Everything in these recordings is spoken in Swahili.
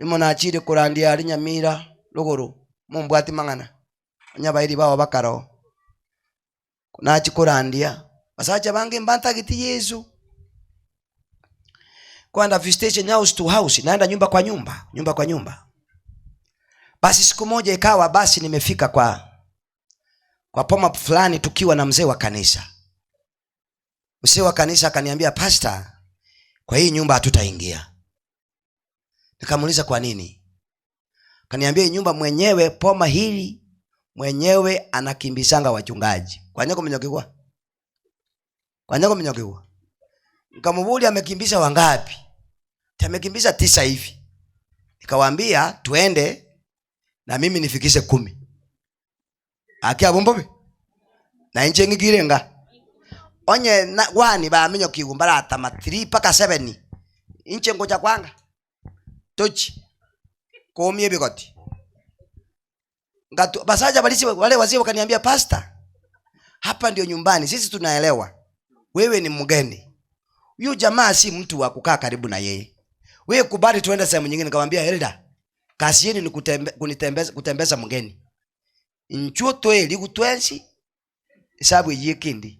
imona achire kurandia ari Nyamira ruguru mumbwati mangana nyabairi bawo bakaro kuna achikurandia basacha bange mbanta giti Yesu kwenda visitation house to house, naenda nyumba kwa nyumba. Basi siku moja ikawa basi nimefika kwa poma fulani tukiwa na mzee wa kanisa. Mzee wa kanisa akaniambia, pastor, kwa hii nyumba hatutaingia. Nikamuuliza kwa nini? Akaniambia nyumba mwenyewe poma hili mwenyewe anakimbisanga wachungaji. Kwa nyako mnyokigwa? Nikamwambia amekimbisha wangapi? Amekimbisha 9 hivi. Nikawaambia tuende na mimi nifikishe 10. Akia bombobe na inje ngigirenga onye na wani ba menyo kigumbara atama 3 paka 7 inche ngoja kwanga tochi komie bigoti ngatu basaja balisi wale wazee wakaniambia, pastor, hapa ndio nyumbani, sisi tunaelewa wewe ni mgeni, huyu jamaa si mtu wa kukaa karibu na yeye, wewe kubali tuende sehemu nyingine. Nikamwambia, Elda, kazi yenu ni kutembeza mgeni inchuo toeli kutwensi sababu yikindi.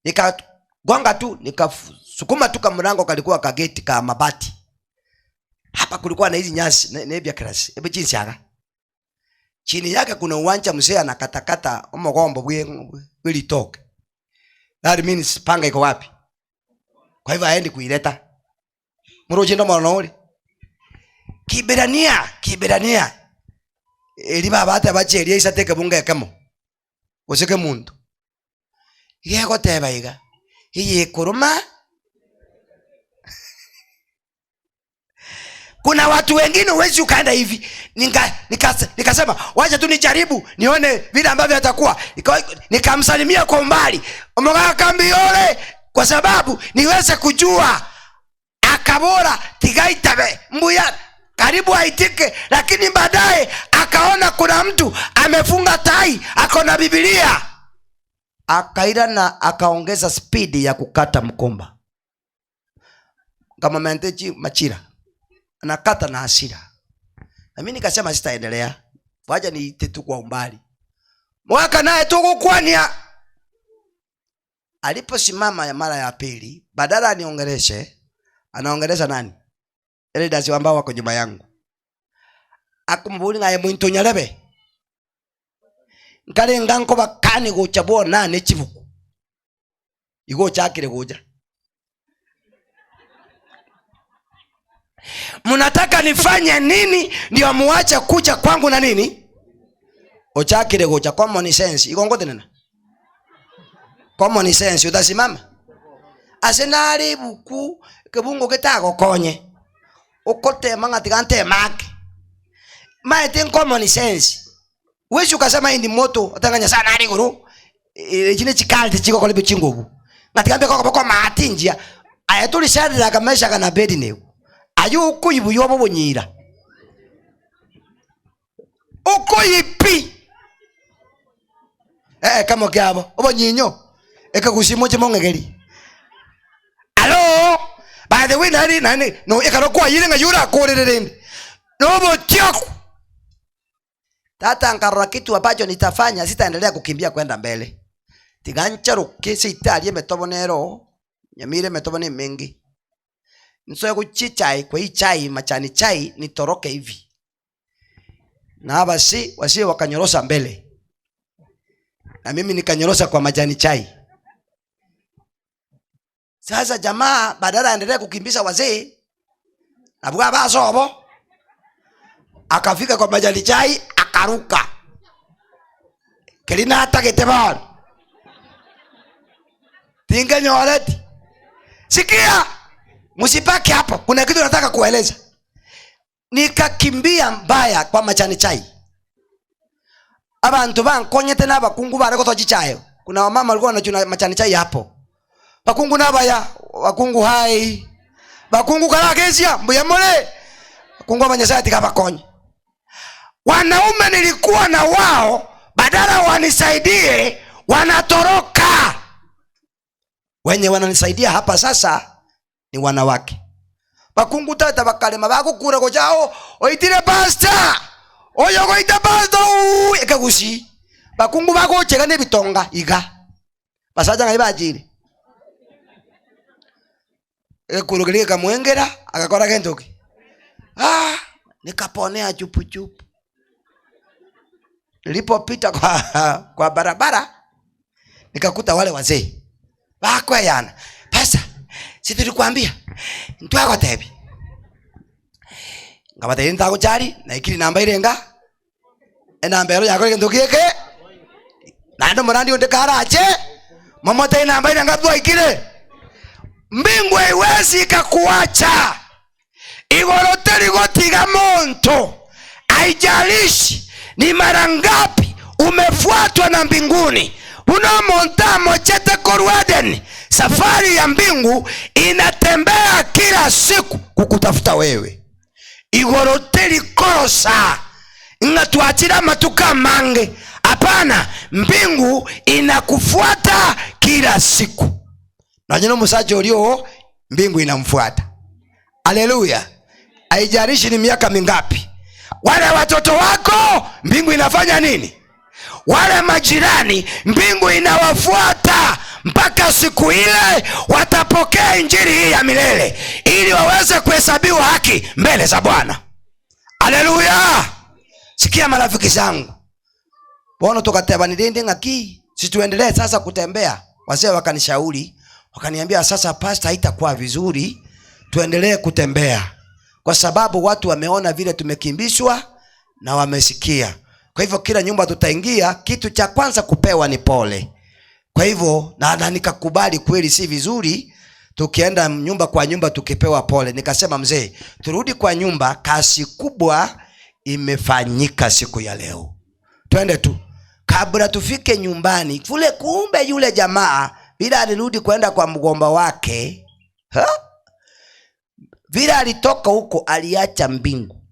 Nikagonga tu, nikasukuma tu mlango, kalikuwa kageti ka mabati. Hapa kulikuwa na hizi nyasi nebia class ebe jinsi aga chini yake kuna uwanja mzee anakatakata omogombo bwili toke. That means panga iko wapi? Kwa hivyo aende kuileta muroje ndo mwanori kiberania eli baba ata bacheria isateke bunga kamo oseke muntu yego teba iga iye kuruma. Kuna watu wengine uwezi ukaenda hivi. Nikasema wacha tu nijaribu nione vile ambavyo atakuwa. Nikamsalimia kwa umbali, omoga kambi yole, kwa sababu niweze kujua akabora tigaitabe mbuya karibu aitike. Lakini baadaye akaona kuna mtu amefunga tai, akona Biblia, akaida na akaongeza speed ya kukata mkomba kama menteji machira, anakata na hasira. Na mimi nikasema sitaendelea, wacha niite tu kwa umbali. Mwaka naye tukukwania. Aliposimama ya mara ya pili, badala aniongeleshe, anaongelesha nani? Ile dazi ambao wako nyuma yangu. Akumbuli ngaye mwinto nyalebe. Nkale nganko bakani gochabo nane chibuku. Igo chakire goja. Munataka nifanye nini ndio muache kuja kwangu na nini? Ochakire gocha common sense. Igongo tena. Common sense utasimama. Asenari buku kebungo ketago konye. Okote mangatigante make. Maete common sense. Wewe ukasema indi moto atanganya sana ari guru. Ejine chikalde chiko kole bichingobu. Ngatikambe kwa matinjia. Ayatuli sadira kamesha kana bedi ne. Ayo ukoyibu yobo bonyira. Ukoyipi. Kama kyabo. Obonyinyo. Eka kusimoche mongegeri. Hello. By the way nani. No ekaro kwa yirenga yura korerende. No botiako. Tata nkarora kitu ambacho nitafanya, sitaendelea kukimbia kwenda mbele. Tigancharo kesi itali metobonero. Nyamire metobone mengi. Nsoe kuchichai kwa hii chai machani chai nitoroke hivi. Na basi wasi wakanyorosa mbele. Na mimi nikanyorosa kwa majani chai. Sasa jamaa badala aendelee kukimbisha wazee, abuga basobo, akafika kwa majani chai akaruka. Kelina hata ketebon. Tinga nyoreti. Sikia. Musipaki hapo, kuna kitu nataka kueleza. Nikakimbia mbaya kwa majani chai. Abantu bankonyete n'abakungu bare kotoji chayo. Kuna wamama walikuwa wanachuna majani chai hapo. Bakungu nabaya, bakungu hai. Bakungu kalagesia, mbuya mole. Bakungu abanyasati kabakonye. Wanaume nilikuwa na wao, badala wanisaidie, wanatoroka. Wenye wananisaidia hapa sasa ni wanawake. bakungu tata bakalema bakukura ko chao oitire pastor oyo goita pastor ekagusi bakungu bako chega ne bitonga iga basaja ngai bajire ekurugire kamwengera akakora kentoki nikaponea chupu chupu. Nilipopita kwa barabara nikakuta wale wazee bakwa yana pasa si tulikwambia ntwako tebi ngabate ntako chari na ikiri namba irenga namba yaro yako kentokieke nando morandi onde karache mamote namba irenga bwa ikire mbingu haiwezi kukuacha igoroteri gotiga monto. Haijalishi ni mara ngapi umefuatwa na mbinguni, una monta mochete korwaden. Safari ya mbingu inatembea kila siku kukutafuta wewe. Igoroteri korosa ngatuachira matuka mange. Hapana, mbingu inakufuata kila siku. Na jino musacho ulio mbingu inamfuata. Haleluya. Haijalishi ni miaka mingapi. Wale watoto wako mbingu inafanya nini? Wale majirani mbingu inawafuata mpaka siku ile watapokea injili hii ya milele ili waweze kuhesabiwa haki mbele za Bwana. Haleluya. Sikia marafiki zangu. Bono tukateba nidende ngaki. Si tuendelee sasa kutembea. Wazee wakanishauri, wakaniambia sasa pastor haitakuwa vizuri tuendelee kutembea, kwa sababu watu wameona vile tumekimbishwa na wamesikia. Kwa hivyo kila nyumba tutaingia, kitu cha kwanza kupewa ni pole. Kwa hivyo na nikakubali kweli si vizuri tukienda nyumba kwa nyumba tukipewa pole. Nikasema mzee, turudi kwa nyumba, kazi kubwa imefanyika siku ya leo. Twende tu. Kabla tufike nyumbani, kule kumbe yule jamaa bila alirudi kwenda kwa mgomba wake. Vila alitoka huko aliacha mbingu.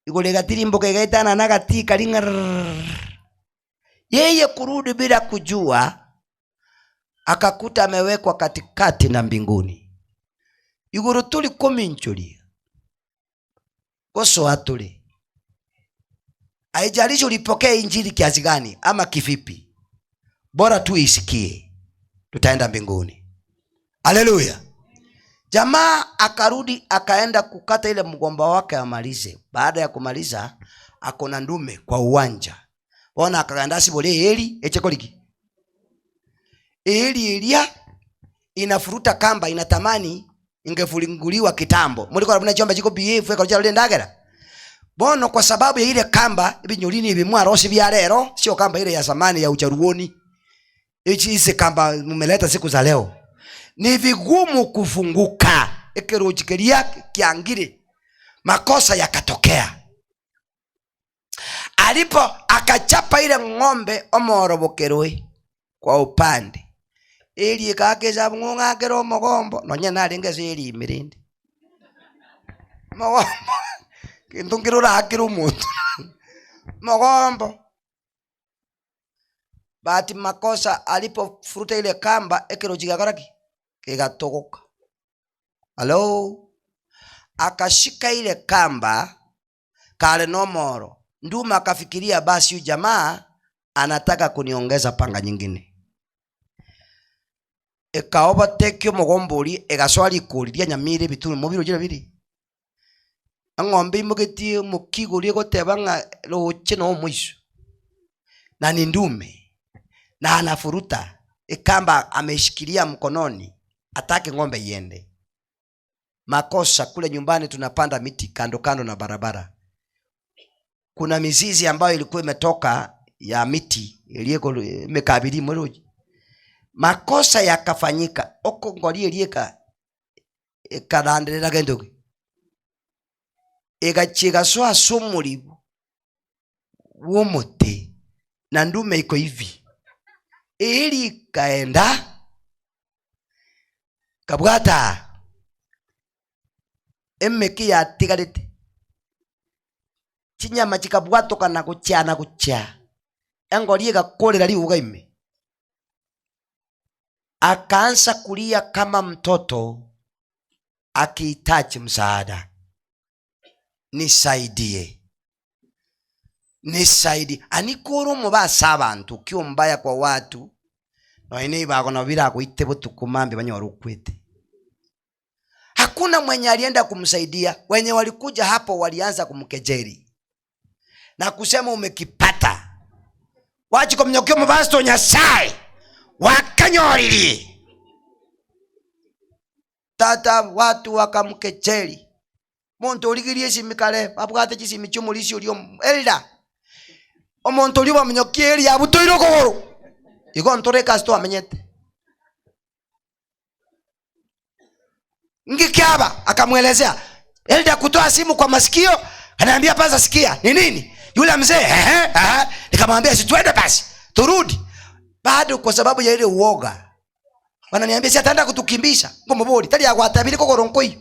Igole gatirimbo kegaitana na gatika linga. Yeye kurudi bila kujua, akakuta amewekwa katikati na mbinguni. Igoro tuli kominchuli. Koso atuli. Haijalishi ulipokea injili kiasi gani ama kivipi, bora tu isikie, tutaenda mbinguni. Haleluya. Jamaa akarudi akaenda kukata ile mgomba wake amalize. Baada ya kumaliza akona ndume kwa uwanja. Bona akaenda sibole heli echekoliki. Elia inafuruta kamba, inatamani ingefulinguliwa kitambo. Muliko rabuna chomba chiko BF kwa jalo ndagera. Bono kwa sababu ya ile kamba ibinyulini ibimwarosi bya lero, sio kamba ile ya zamani ya ucharuoni. Hizi kamba mumeleta siku za leo. Ni vigumu kufunguka. Ekerochikeria kiangire. Makosa yakatokea. Alipo akachapa ile ng'ombe omorobokerwe kwa upande. Eli kakeza munga kero mogombo. Nonya nalengeze eli mirindi. Mogombo. Kindungiro rakiro muntu. Mogombo. Bati makosa alipo furuta ile kamba ekerochikaraki kegatogoka. Hello. Akashika ile kamba kale nomoro. Nduma akafikiria basi yu jamaa anataka kuniongeza panga nyingine. Ekaoba tekyo mogomboli egaswali kuliria nyamire bitunu mobiro jira biri. Angombe imugeti mukiguri gotebanga roche no mwisho. Na ni ndume. Na anafuruta kamba ameshikilia mkononi atake ng'ombe iende. Makosa kule nyumbani tunapanda miti kando kando na barabara. Kuna mizizi ambayo ilikuwa imetoka ya miti iliyeko imekabili mweroji. Makosa yakafanyika. Oko ngoli iliyeka ekadandelera gendoki. Egachiga soa sumuli womote na ndume iko hivi. Eli kaenda kabwata emeki ya tigarite chinyama chikabwato kana kuchana kucha engoli gakolera liuga ime. Akaanza kulia kama mtoto akihitaji msaada, nisaidie. Anikuru mubasa abantu kyo mbaya kwa watu na ine bako na bila kuite butukumambi banyoro kwete. Hakuna mwenye alienda kumsaidia. Wenye walikuja hapo walianza kumkejeli na kusema umekipata. Wachi kumnyokyo mubasto Nyasaye wakanyoriri. Tata watu wakamkejeli. Muntu oligirie simikale abwate kisimi cyumulisi ulio elda. Omuntu oli bamnyokieri yabutoiro kogoro. Iko ntoreka sto amenyete. Ngikiaba akamwelezea elda kutoa simu kwa masikio, ananiambia paza sikia. Ni nini? Yule mzee nikamwambia si twende basi turudi. Bado kwa sababu ya ile uoga wananiambia si ataenda kutukimbisha ngomobori tali yakwatabiri kogoro nkoi.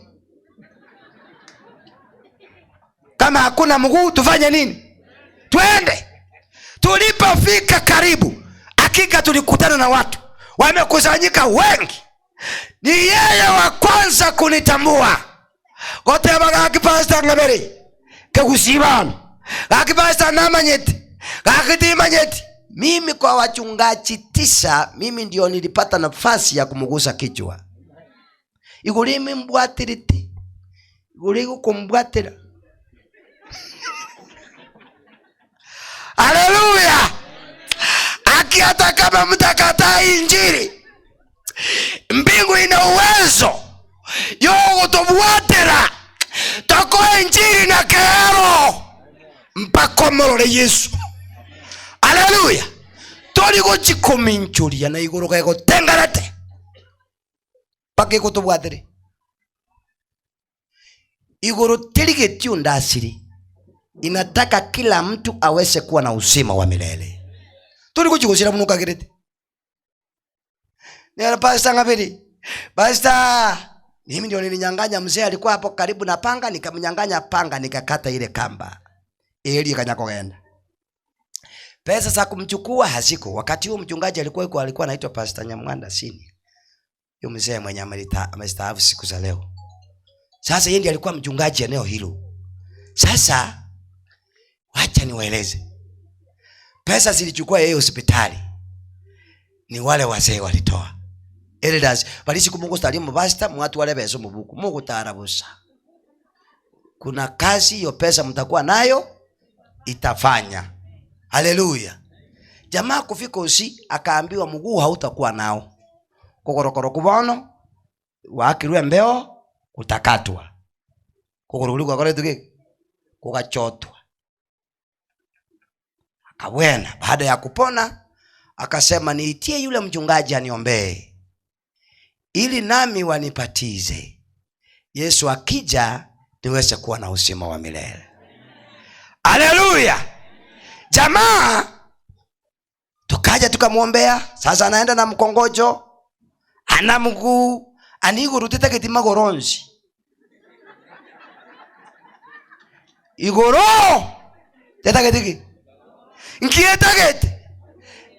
Kama hakuna mguu tufanye nini? Twende. Tulipofika karibu, hakika tulikutana na watu wamekusanyika wengi. Ni yeye wa kwanza kunitambua. Kote bagaki pastor ngaberi kegusibana akipasta namanyeti akitimanyeti. Mimi kwa wachungaji 9 mimi ndio nilipata nafasi ya kumugusa kichwa. Igulimi mbwatiriti iguligu kumbwatira. Haleluya. Hata kama mtakataa injili, mbingu ina uwezo yo kutubwatira tako injili na kero mpaka morore Yesu. Haleluya. Tori gochikominchuria na iguru kago tengarate pake kutubwatire. Iguru tiligetio ndasiri inataka kila mtu aweze kuwa na uzima wa milele. Tori gochigosira munuka girete. Nera pastor ngabiri. Pastor, mimi ndio nilinyang'anya mzee alikuwa hapo karibu na panga, nikamnyang'anya panga nikakata ile kamba. Eli kanyakogenda. Pesa za kumchukua haziko. Wakati huo mchungaji alikuwa anaitwa Pastor Nyamwanda Sini. Yule mzee mwenye amestaafu siku za leo. Sasa yeye ndiye alikuwa mchungaji eneo hilo. Sasa wacha niwaeleze. Pesa zilichukua yeye hospitali ni wale wazee walitoa. Elders balisi kumungu stalimu basta mwatu wale bezo mubuku. Mungu taarabusa. Kuna kazi hiyo pesa mtakuwa nayo itafanya. Haleluya. Jamaa kufika usi akaambiwa mguu hautakuwa nao. Kokorokoro kubono wakirwe mbeo utakatwa. Kokoruluka kole tuke kukachotwa. Akawena baada ya kupona akasema niitie yule mchungaji aniombee ili nami wanipatize. Yesu akija niweze kuwa na uzima wa milele. Haleluya. Jamaa tukaja tukamwombea. Sasa anaenda na mkongojo, ana mguu, aniguru titaketima goronzi. Igoro tetaketiki nkietakete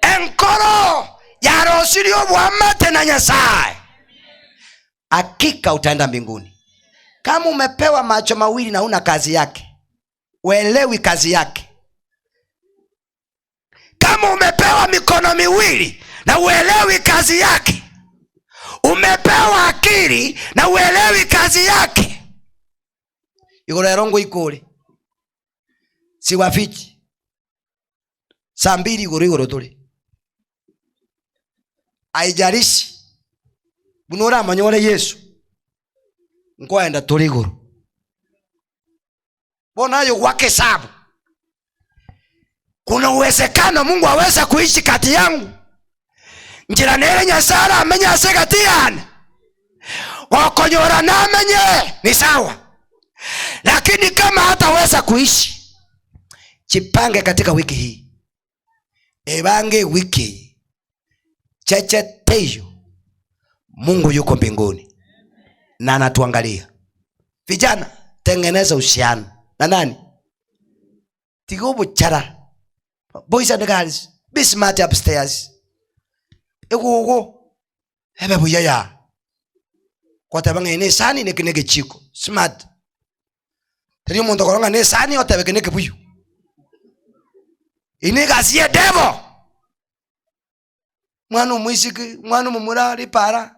enkoro yarosirio bwamate na Nyasaye. Hakika utaenda mbinguni. Kama umepewa macho mawili na una kazi yake, uelewi kazi yake. Kama umepewa mikono miwili na uelewi kazi yake, umepewa akili na uelewi kazi yake, igoro yarongo ikore siwafichi saa 2 igoro tuli aijarishi bunora amanyore Yesu nkoenda tuli igoro bona yo wake sabu. Kuna uwezekano Mungu aweza kuishi kati yangu. Njira nere Nyasaye amenya asekatiana. Wakonyora na amenye ni sawa. Lakini kama hataweza kuishi, jipange katika wiki hii. Ebange wiki cheche tejo. Mungu yuko mbinguni na anatuangalia. Vijana, tengeneza uhusiano na nani? Tigubu chara. Boys and girls, be smart upstairs. Ego ebe buyaya. kwa tabanga ene sani nekinege chiko smart teri umuntu koronga ne sani otabekeneke buyu iniga siye devo mwana umwisiki mwana umumura ripara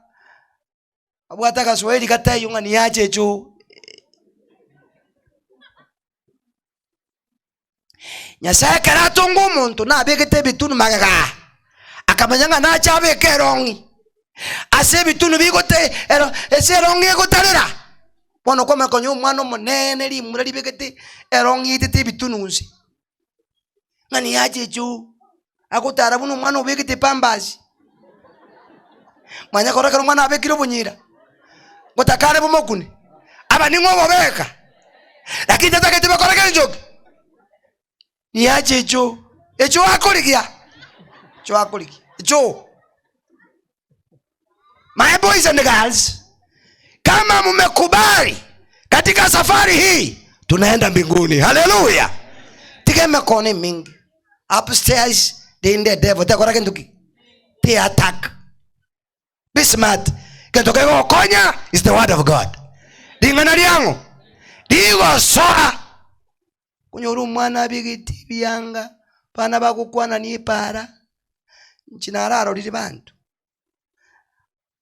abwata kaswahili katayo nga niache cho Nyasaye karatunga umuntu nabegete bitunu magaga akamanyanga nacha abekerongi ase bitunu bigote eserongi egotarera bono kwa makonyo mwana munene limura libegete erongi itete bitunuzi ngani yaje chu akutara buno mwana ubegete pambazi manya koraka mwana abekiro bunyira ngotakare bomokuni aba ningo bobeka lakini tatake tibakoraka njoki yaje chu echo akolikia echo my boys and girls, kama mmekubali katika safari hii tunaenda mbinguni. Haleluya. Tigeme kone mingi upstairs they in the devil takora kenduki they attack be smart kendoke go konya is the word of God dingana liango digo soa kunyoru mwana bigiti byanga pana bakukwana ni para nchinararo lili bantu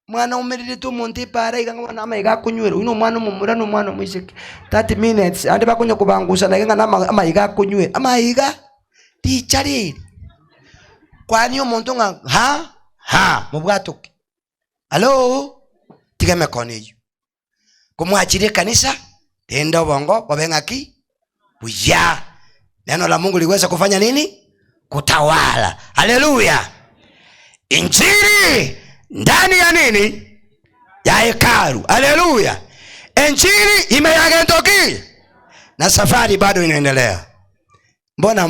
mwana umerire tu monte para iganga mwana amayiga kunywera uno mwana mumura no mwana mwisiki 30 minutes ande bakunyo kubangusha na iganga amayiga kunywera amayiga tichariri kwani umuntu nga ha mubwatuke hello tigeme koneyo kumwachire kanisa tenda bongo wabengaki buya neno la Mungu liweza kufanya nini kutawala. Haleluya. Injili ndani ya nini ya hekalu. Haleluya. Injili imeyagendoki na safari bado inaendelea. Mbona